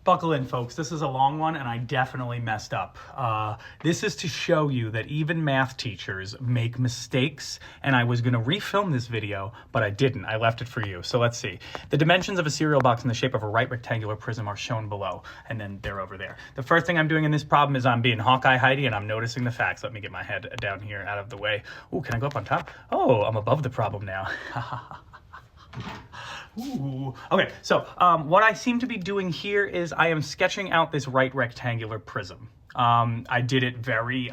Buckle in, folks. This is a long one, and I definitely messed up. This is to show you that even math teachers make mistakes, and I was going to refilm this video, but I didn't. I left it for you. So let's see. The dimensions of a cereal box in the shape of a right rectangular prism are shown below, and then they're over there. The first thing I'm doing in this problem is I'm being Hawkeye Heidi, and I'm noticing the facts. Let me get my head down here out of the way. Ooh, can I go up on top? Oh, I'm above the problem now. Ooh. Okay, so what I seem to be doing here is I am sketching out this right rectangular prism. I did it very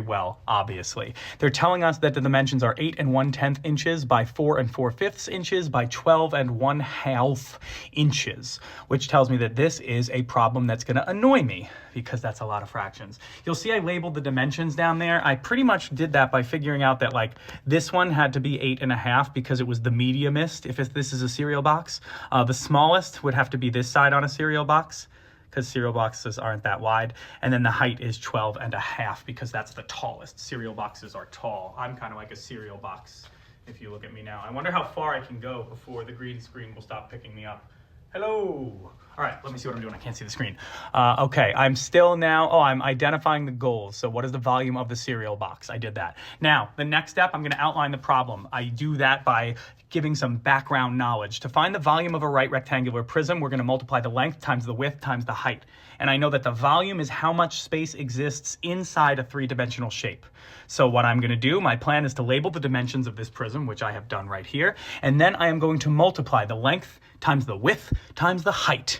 well, obviously. They're telling us that the dimensions are 8 1/10 inches by 4 4/5 inches by 12 1/2 inches, which tells me that this is a problem that's going to annoy me because that's a lot of fractions. You'll see I labeled the dimensions down there. I pretty much did that by figuring out that like this one had to be 8 1/2 because it was the mediumest. If this is a cereal box, the smallest would have to be this side on a cereal box, because cereal boxes aren't that wide. And then the height is 12 1/2 because that's the tallest. Cereal boxes are tall. I'm kind of like a cereal box if you look at me now. I wonder how far I can go before the green screen will stop picking me up. Hello. All right, let me see what I'm doing. I can't see the screen. Okay, I'm still now, I'm identifying the goals. So what is the volume of the cereal box? I did that. Now, the next step, I'm gonna outline the problem. I do that by giving some background knowledge. To find the volume of a right rectangular prism, we're gonna multiply the length times the width times the height. And I know that the volume is how much space exists inside a three-dimensional shape. So what I'm gonna do, my plan is to label the dimensions of this prism, which I have done right here. And then I am going to multiply the length times the width times the height,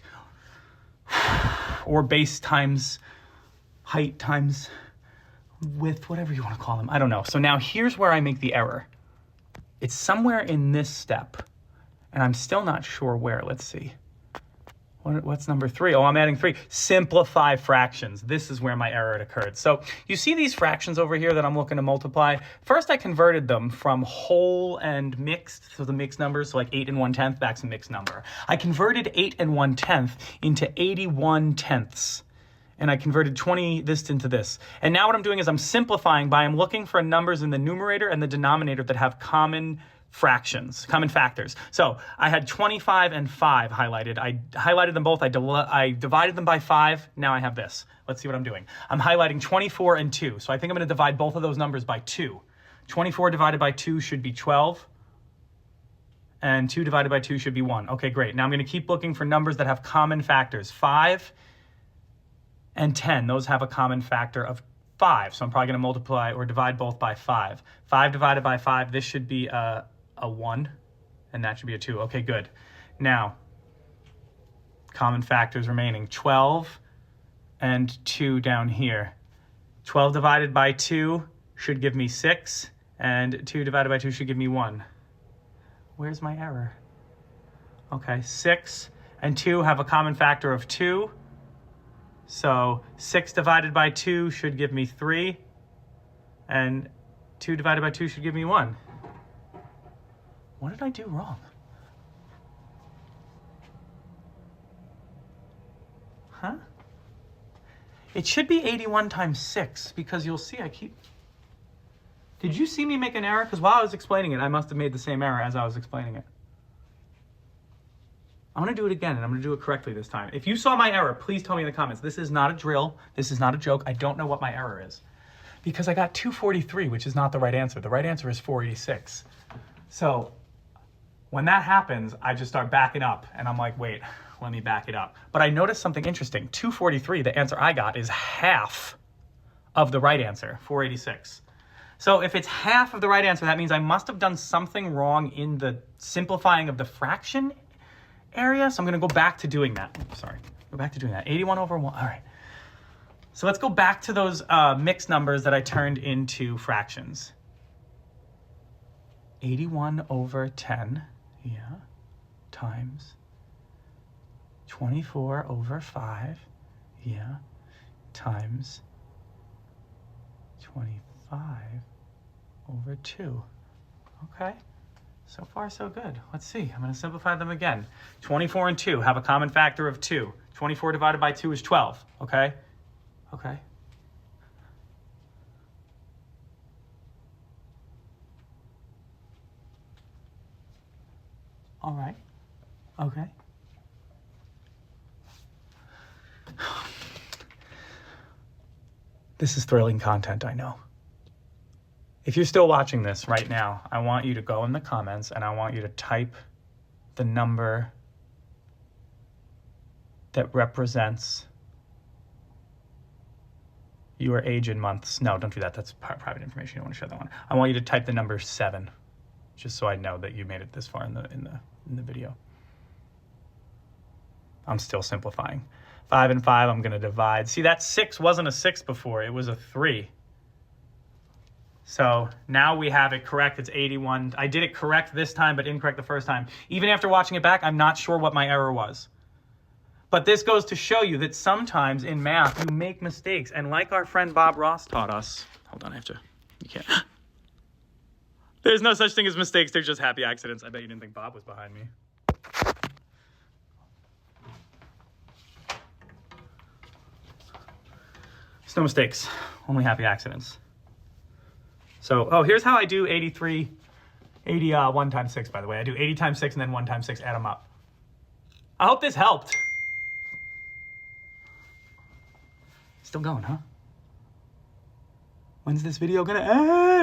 or base times height times width, whatever you want to call them. I don't know. So now here's where I make the error. It's somewhere in this step, and I'm still not sure where. Let's see. What's number 3? Oh, I'm adding 3. Simplify fractions. This is where my error occurred. So you see these fractions over here that I'm looking to multiply. First, I converted them from whole and mixed, so the mixed numbers, so like 8 1/10, that's a mixed number. I converted 8 1/10 into 81/10ths. And I converted this into this. And now what I'm doing is I'm simplifying by I'm looking for numbers in the numerator and the denominator that have common fractions, common factors. So I had 25 and 5 highlighted. I highlighted them both. I divided them by 5. Now I have this. Let's see what I'm doing. I'm highlighting 24 and 2. So I think I'm going to divide both of those numbers by 2. 24 divided by 2 should be 12. And 2 divided by 2 should be 1. Okay, great. Now I'm going to keep looking for numbers that have common factors. 5 and 10. Those have a common factor of 5. So I'm probably going to multiply or divide both by 5. 5 divided by 5, this should be a 1, and that should be a 2. Okay, good. Now, common factors remaining. 12 and 2 down here. 12 divided by 2 should give me 6, and 2 divided by 2 should give me 1. Where's my error? Okay, 6 and 2 have a common factor of 2. So 6 divided by 2 should give me 3, and 2 divided by 2 should give me 1. What did I do wrong? Huh? It should be 81 times 6, because you'll see I keep... Did you see me make an error? Because while I was explaining it, I must have made the same error as I was explaining it. I'm going to do it again, and I'm going to do it correctly this time. If you saw my error, please tell me in the comments. This is not a drill. This is not a joke. I don't know what my error is. Because I got 243, which is not the right answer. The right answer is 486. So when that happens, I just start backing up, and I'm like, wait, let me back it up. But I noticed something interesting. 243, the answer I got, is half of the right answer, 486. So if it's half of the right answer, that means I must have done something wrong in the simplifying of the fraction area. So I'm going to go back to doing that. Sorry, go back to doing that. 81 over 1. All right. So let's go back to those mixed numbers that I turned into fractions. 81 over 10, yeah, times 24 over 5, yeah, times 25 over 2. Okay. So far, so good. Let's see. I'm going to simplify them again. 24 and 2 have a common factor of 2. 24 divided by 2 is 12. Okay? Okay. All right. Okay. This is thrilling content, I know. If you're still watching this right now, I want you to go in the comments and I want you to type the number that represents your age in months. No, don't do that. That's private information. You don't want to share that one. I want you to type the number 7, just so I know that you made it this far in the video. I'm still simplifying. 5 and 5, I'm going to divide. See, that 6 wasn't a 6 before. It was a 3. So now we have it correct. It's 81. I did it correct this time, but incorrect the first time. Even after watching it back, I'm not sure what my error was. But this goes to show you that sometimes in math, you make mistakes. And like our friend Bob Ross taught us, hold on, you can't. There's no such thing as mistakes. They're just happy accidents. I bet you didn't think Bob was behind me. There's no mistakes, only happy accidents. So, oh, here's how I do 1 times 6, by the way. I do 80 times 6 and then 1 times 6, add them up. I hope this helped. Still going, huh? When's this video gonna end?